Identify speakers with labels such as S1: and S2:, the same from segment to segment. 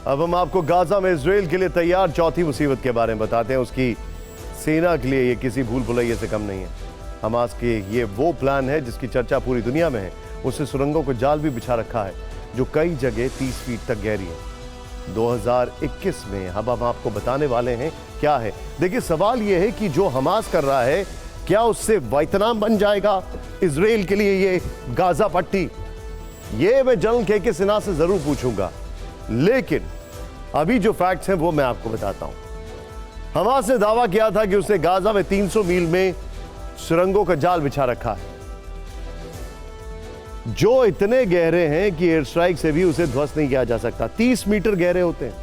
S1: अब हम आपको गाजा में इजराइल के लिए तैयार चौथी मुसीबत के बारे में बताते हैं। उसकी सेना के लिए ये किसी भूल भुलैया से कम नहीं है। हमास के ये वो प्लान है जिसकी चर्चा पूरी दुनिया में है। उसने सुरंगों को जाल भी बिछा रखा है जो कई जगह 30 फीट तक गहरी है। 2021 में हम आपको बताने वाले हैं क्या है। देखिए, सवाल यह है कि जो हमास कर रहा है क्या उससे वियतनाम बन जाएगा इजराइल के लिए ये गाजा पट्टी? ये मैं जनरल के सिन्हा से जरूर पूछूंगा, लेकिन अभी जो फैक्ट्स हैं वो मैं आपको बताता हूं। हमास ने दावा किया था कि उसने गाजा में 300 मील में सुरंगों का जाल बिछा रखा है जो इतने गहरे हैं कि एयर स्ट्राइक से भी उसे ध्वस्त नहीं किया जा सकता। 30 मीटर गहरे होते हैं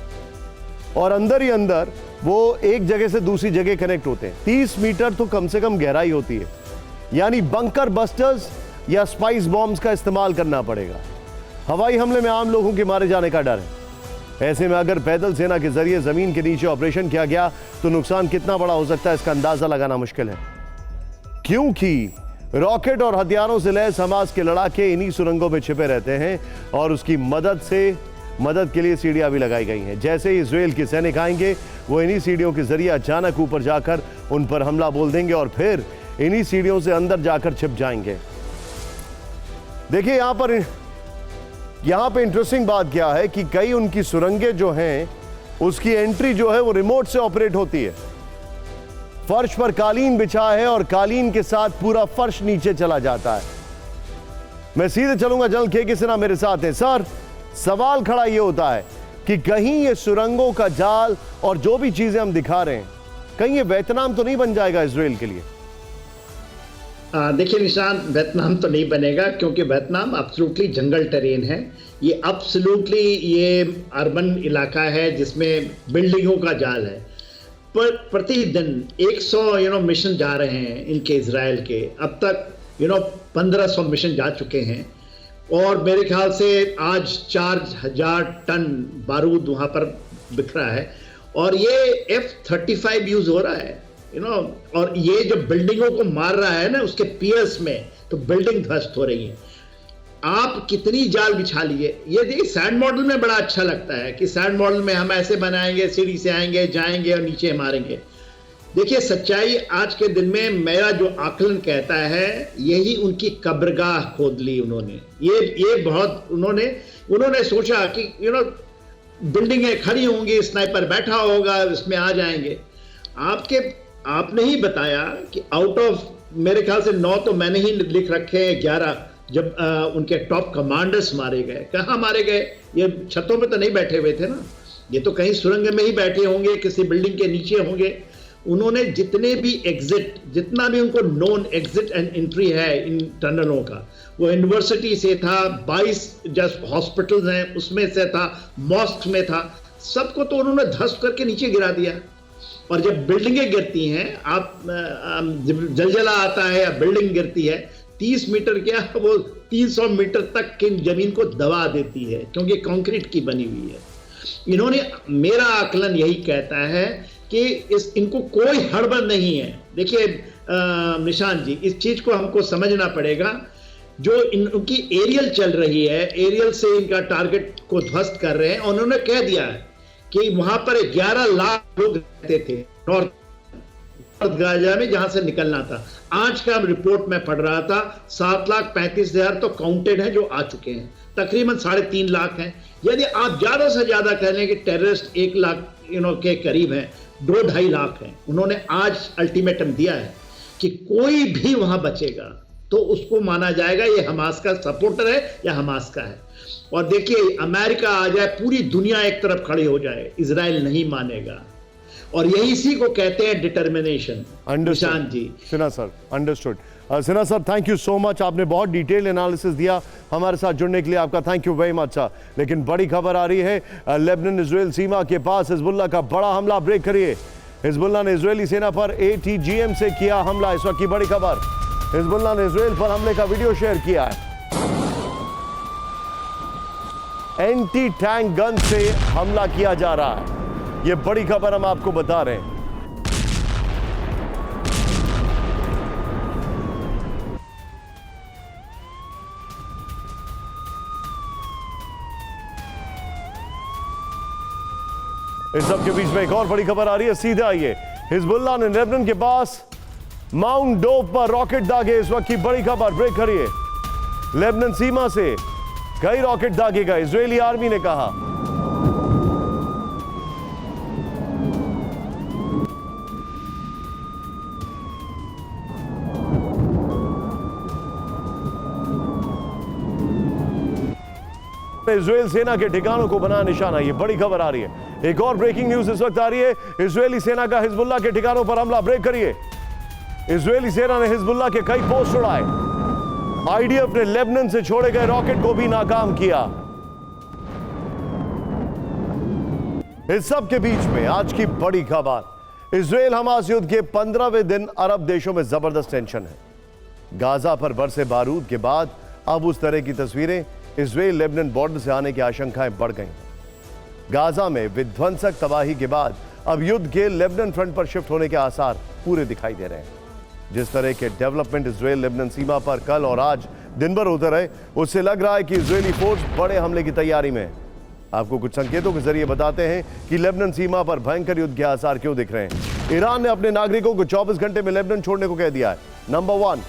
S1: और अंदर ही अंदर वो एक जगह से दूसरी जगह कनेक्ट होते हैं। 30 मीटर तो कम से कम गहराई होती है, यानी बंकर बस्टर्स या स्पाइस बॉम्ब्स का इस्तेमाल करना पड़ेगा। हवाई हमले में आम लोगों के मारे जाने का डर है। ऐसे में अगर पैदल सेना के जरिए जमीन के नीचे ऑपरेशन किया गया तो नुकसान कितना बड़ा हो सकता है इसका अंदाजा लगाना मुश्किल है, क्योंकि रॉकेट और हथियारों से लैस हमास के लड़ाके इन्हीं सुरंगों में छिपे रहते हैं और उसकी मदद के लिए सीढ़ियां भी लगाई गई हैं। जैसे ही इजराइल के सैनिक आएंगे वो इन्हीं सीढ़ियों के जरिए अचानक ऊपर जाकर उन पर हमला बोल देंगे और फिर इन्हीं सीढ़ियों से अंदर जाकर छिप जाएंगे। देखिए, यहां पे इंटरेस्टिंग बात क्या है कि कई उनकी सुरंगें जो हैं उसकी एंट्री जो है वो रिमोट से ऑपरेट होती है। फर्श पर कालीन बिछा है और कालीन के साथ पूरा फर्श नीचे चला जाता है। मैं सीधे चलूंगा, जनरल के सिन्हा मेरे साथ हैं। सर, सवाल खड़ा यह होता है कि कहीं ये सुरंगों का जाल और जो भी चीजें हम दिखा रहे हैं, कहीं ये वियतनाम तो नहीं बन जाएगा इजराइल के लिए?
S2: देखिए निशान, वियतनाम तो नहीं बनेगा क्योंकि वियतनाम एब्सोल्युटली जंगल टेरेन है। ये एब्सोल्युटली ये अर्बन इलाका है जिसमें बिल्डिंगों का जाल है। पर प्रतिदिन 100 मिशन जा रहे हैं इनके इजराइल के। अब तक 1500 मिशन जा चुके हैं और मेरे ख्याल से आज 4000 टन बारूद वहाँ पर बिखरा है और ये F-35 यूज हो रहा है और ये जो बिल्डिंगों को मार रहा है ना उसके पियर्स में, तो बिल्डिंग ध्वस्त हो रही है। आप कितनी जाल बिछा लिए। ये देखिए, सैंड मॉडल में बड़ा अच्छा लगता है कि सैंड मॉडल में हम ऐसे बनाएंगे, सीढ़ी से आएंगे, जाएंगे और नीचे मारेंगे। देखिए, सच्चाई आज के दिन में मेरा जो आकलन कहता है, यही उनकी कब्रगाह खोद ली उन्होंने। ये बहुत उन्होंने सोचा कि बिल्डिंगें खड़ी होंगी, स्नाइपर बैठा होगा, इसमें आ जाएंगे। आपने ही बताया कि आउट ऑफ मेरे ख्याल से 9 तो मैंने ही लिख रखे हैं, 11 जब उनके टॉप कमांडर्स मारे गए। कहाँ मारे गए? ये छतों पे तो नहीं बैठे हुए थे ना, ये तो कहीं सुरंग में ही बैठे होंगे, किसी बिल्डिंग के नीचे होंगे। उन्होंने जितने भी जितना भी उनको नॉन एग्जिट एंड एंट्री है इन टनलों का, वो यूनिवर्सिटी से था, 22 जस्ट हॉस्पिटल्स हैं उसमें से था, मॉस्क में था, सबको तो उन्होंने ध्वस्त करके नीचे गिरा दिया। और जब बिल्डिंगें गिरती हैं, आप जलजला आता है या बिल्डिंग गिरती है, 30 मीटर क्या वो 300 मीटर तक की जमीन को दबा देती है क्योंकि कंक्रीट की बनी हुई है। मेरा आकलन यही कहता है कि इनको कोई हड़बड़ नहीं है। देखिए निशान जी, इस चीज को हमको समझना पड़ेगा। जो इनकी एरियल चल रही है, एरियल से इनका टारगेट को ध्वस्त कर रहे हैं। उन्होंने कह दिया है कि वहां पर 11 लाख लोग रहते थे नॉर्थ गाजा में, जहां से निकलना था। आज का रिपोर्ट में पढ़ रहा था 7,35,000 तो काउंटेड है जो आ चुके हैं, तकरीबन 3.5 लाख हैं। यदि आप ज्यादा से ज्यादा कह लें कि टेररिस्ट 1 लाख के करीब हैं, 2-2.5 लाख हैं। उन्होंने आज अल्टीमेटम दिया है कि कोई भी वहां बचेगा तो उसको माना जाएगा ये हमास का सपोर्टर है या हमास का है। और देखिए, अमेरिका आ जाए, पूरी दुनिया एक तरफ खड़ी हो जाए, इजराइल नहीं मानेगा। और यही इसी को कहते हैं determination. Nishan ji.
S1: Sinha sir, understood. Sinha sir, thank you so much. आपने बहुत डिटेल एनालिसिस दिया। हमारे साथ जुड़ने के लिए आपका thank you very much sir. लेकिन बड़ी खबर आ रही है, लेबनान इजराइल सीमा के पास हिजबुल्लाह का बड़ा हमला। ब्रेक करिए। हिजबुल्लाह ने इजरायली सेना पर ATGM से किया हमला। इस वक्त की बड़ी खबर, हिजबुल्लाह ने इजराइल पर हमले का वीडियो शेयर किया है। एंटी टैंक गन से हमला किया जा रहा है। यह बड़ी खबर हम आपको बता रहे हैं। इस सब के बीच में एक और बड़ी खबर आ रही है, सीधे आइए। हिजबुल्लाह ने लेबनान के पास माउंट डोव पर रॉकेट दागे। इस वक्त की बड़ी खबर, ब्रेक करिए। लेबनान सीमा से कई रॉकेट दागे गए, इजरायली आर्मी ने कहा। इजरायल सेना के ठिकानों को बना निशाना, ये बड़ी खबर आ रही है। एक और ब्रेकिंग न्यूज इस वक्त आ रही है, इजरायली सेना का हिजबुल्लाह के ठिकानों पर हमला। ब्रेक करिए। इजरायली सेना ने हिजबुल्लाह के कई पोस्ट उड़ाए। आईडीएफ ने लेबनान से छोड़े गए रॉकेट को भी नाकाम किया। इस सब के बीच में आज की बड़ी खबर, इजरायल हमास युद्ध के 15वें दिन अरब देशों में जबरदस्त टेंशन है। गाजा पर बरसे बारूद के बाद अब उस तरह की तस्वीरें इजरायल लेबनान बॉर्डर से आने की आशंकाएं बढ़ गई। गाजा में विध्वंसक तबाही के बाद अब युद्ध के लेबनान फ्रंट पर शिफ्ट होने के आसार पूरे दिखाई दे रहे हैं। जिस तरह के डेवलपमेंट इजरायल लेबनान सीमा पर कल और आज दिन भर होते रहे, उससे लग रहा है कि इजरायली फोर्स बड़े हमले की तैयारी में है। आपको कुछ संकेतों के जरिए बताते हैं कि लेबनान सीमा पर भयंकर युद्ध के आसार क्यों दिख रहे हैं। ईरान ने अपने नागरिकों को 24 घंटे में लेबनान छोड़ने को कह दिया है। नंबर 1,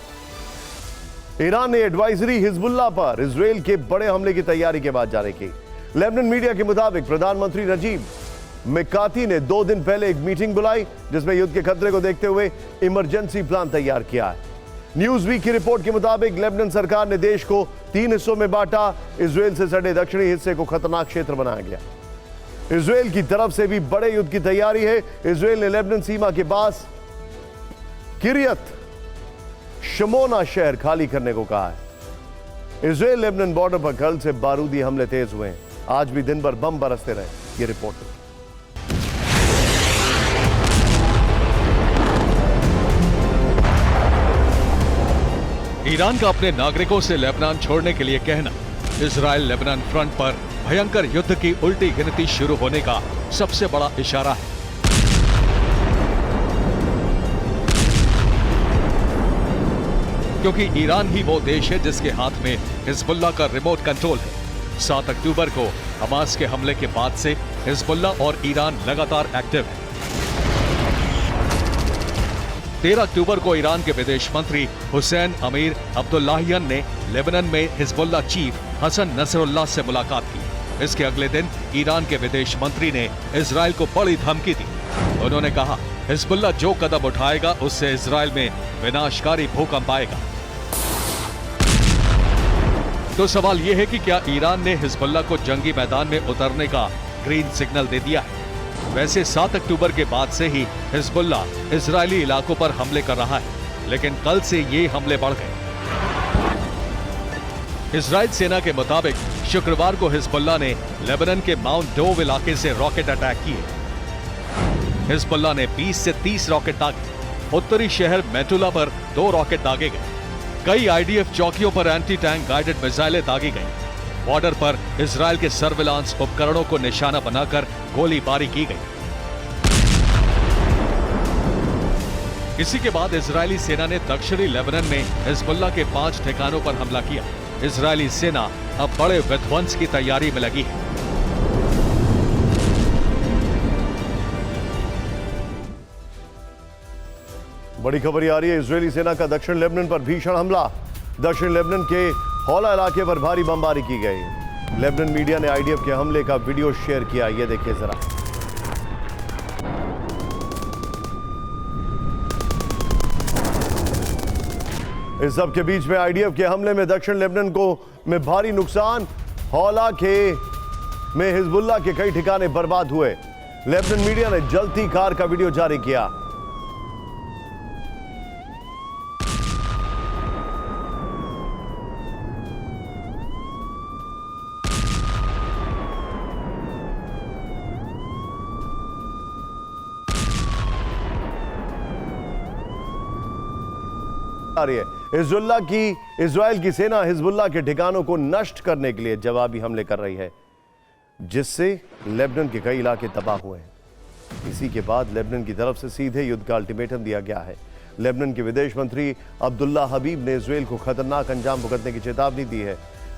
S1: ईरान ने एडवाइजरी हिजबुल्लाह पर इजरायल के बड़े हमले की तैयारी के बाद जारी की। लेबनान मीडिया के मुताबिक प्रधानमंत्री नजीब मिकाती ने 2 दिन पहले एक मीटिंग बुलाई, जिसमें युद्ध के खतरे को देखते हुए इमरजेंसी प्लान तैयार किया है। न्यूज वीक की रिपोर्ट के मुताबिक लेबनान सरकार ने देश को 3 हिस्सों में बांटा। इजरायल से सटे दक्षिणी हिस्से को खतरनाक क्षेत्र बनाया गया। इजरायल की तरफ से भी बड़े युद्ध की तैयारी है। इजरायल ने लेबनान सीमा के पास किरियत शमोना शहर खाली करने को कहा है। इजरायल लेबनान बॉर्डर पर कल से बारूदी हमले तेज हुए हैं। आज भी दिन भर बम बरसते रहे। ये रिपोर्ट है।
S3: ईरान का अपने नागरिकों से लेबनान छोड़ने के लिए कहना इजरायल लेबनान फ्रंट पर भयंकर युद्ध की उल्टी गिनती शुरू होने का सबसे बड़ा इशारा है। क्योंकि ईरान ही वो देश है जिसके हाथ में हिजबुल्लाह का रिमोट कंट्रोल है। 7 अक्टूबर को हमास के हमले के बाद से हिजबुल्लाह और ईरान लगातार एक्टिव है। 13 अक्टूबर को ईरान के विदेश मंत्री हुसैन अमीर अब्दुल्लाहियन ने लेबनान में हिजबुल्लाह चीफ हसन नसरुल्लाह से मुलाकात की। इसके अगले दिन ईरान के विदेश मंत्री ने इजरायल को बड़ी धमकी दी। उन्होंने कहा, हिजबुल्लाह जो कदम उठाएगा उससे इजरायल में विनाशकारी भूकंप आएगा। तो सवाल यह है कि क्या ईरान ने हिजबुल्लाह को जंगी मैदान में उतरने का ग्रीन सिग्नल दे दिया है? वैसे 7 अक्टूबर के बाद से ही हिजबुल्लाह इजरायली इलाकों पर हमले कर रहा है, लेकिन कल से ये हमले बढ़ गए। इजरायल सेना के मुताबिक शुक्रवार को हिजबुल्लाह ने लेबनान के माउंट डोव इलाके से रॉकेट अटैक किए। हिजबुल्लाह ने 20 से 30 रॉकेट दागे। उत्तरी शहर मेटुला पर 2 रॉकेट दागे गए। कई आईडीएफ चौकियों पर एंटी टैंक गाइडेड मिसाइलें दागी गई। बॉर्डर पर इजरायल के सर्विलांस उपकरणों को निशाना बनाकर गोलीबारी की गई। इसी के बाद इजरायली सेना ने दक्षिणी लेबनान में हिजबुल्लाह के 5 ठिकानों पर हमला किया। इजरायली सेना अब बड़े विध्वंस की तैयारी में लगी है।
S1: बड़ी खबर आ रही है, इजरायली सेना का दक्षिण लेबनान पर भीषण हमला। दक्षिण लेबनान के हौला इलाके पर भारी बमबारी की गई। लेबनान मीडिया ने आईडीएफ के हमले का वीडियो शेयर किया। ये देखिए जरा। इस सब के बीच में आईडीएफ के हमले में दक्षिण लेबनान को में भारी नुकसान। हौला के में हिजबुल्लाह के कई ठिकाने बर्बाद हुए। लेबनान मीडिया ने जलती कार का वीडियो जारी किया। आ रही है। इजरायल की सेना हिजबुल्लाह के ठिकानों को नष्ट करने के लिए जवाबी हमले कर रही है, जिससे लेबनान के कई इलाके तबाह हुए हैं। इसी के बाद लेबनान की तरफ से सीधे युद्ध का अल्टीमेटम दिया गया है। लेबनान के विदेश मंत्री अब्दुल्ला हबीब ने इजरायल को खतरनाक अंजाम भुगतने की चेतावनी दी है।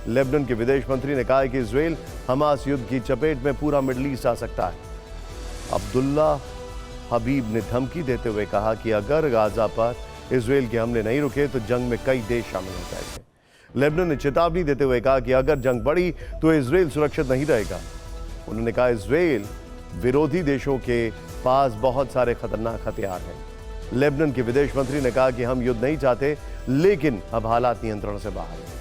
S1: लेबनान के विदेश मंत्री ने कहा है कि इजरायल हमास युद्ध की चपेट में पूरा मिडल ईस्ट आ सकता है। अब्दुल्ला हबीब ने धमकी देते हुए कहा कि अगर गाजा पर इजराइल के हमले नहीं रुके तो जंग में कई देश शामिल हो जाएंगे। लेबनान ने चेतावनी देते हुए कहा कि अगर जंग बढ़ी तो इजराइल सुरक्षित नहीं रहेगा। उन्होंने कहा इजराइल विरोधी देशों के पास बहुत सारे खतरनाक हथियार हैं। लेबनान के विदेश मंत्री ने कहा कि हम युद्ध नहीं चाहते, लेकिन अब हालात नियंत्रण से बाहर हैं।